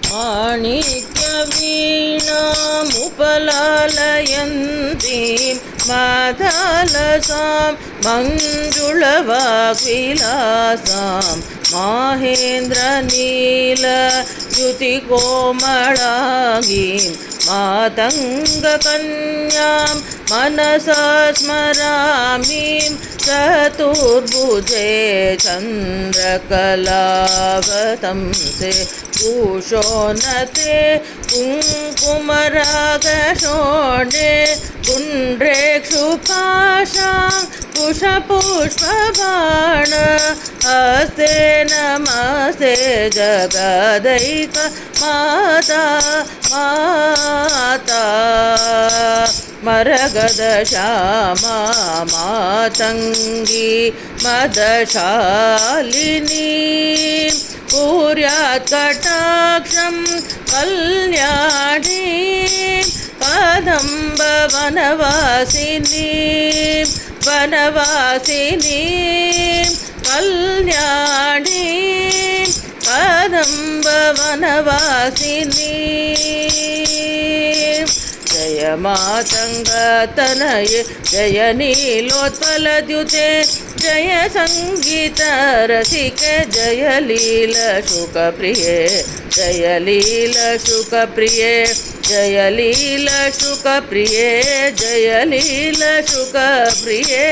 माणिक्यवीणामुपलालयन्तीं माधलसां मञ्जुळवाग्विलासां माहेन्द्रनीलयुतिकोमलाङ्गीं मातङ्गकन्यां मनसा स्मरामीं चतुर्भुजे चन्द्रकलावतंसे भूषोन्नते कुङ्कुमरागशोणे पुण्ड्रेक्षुपाशां कुशपुष्पबाण हस्ते नमस्ते जगदैक माता माता मरगदश्यामा मातङ्गी मदशालिनी कुर्यात् कटाक्षं कल्याणी कदम्बवनवासिनी वनवासिनी कल्याणी कदम्बवनवासिनी जय मातङ्गतनये जय नीलोत्पलद्युते जय सङ्गीतरसिके जय लीलशुकप्रिये जय लीलशुकप्रिये जय लीलशुकप्रिये जय लीलशुकप्रिये।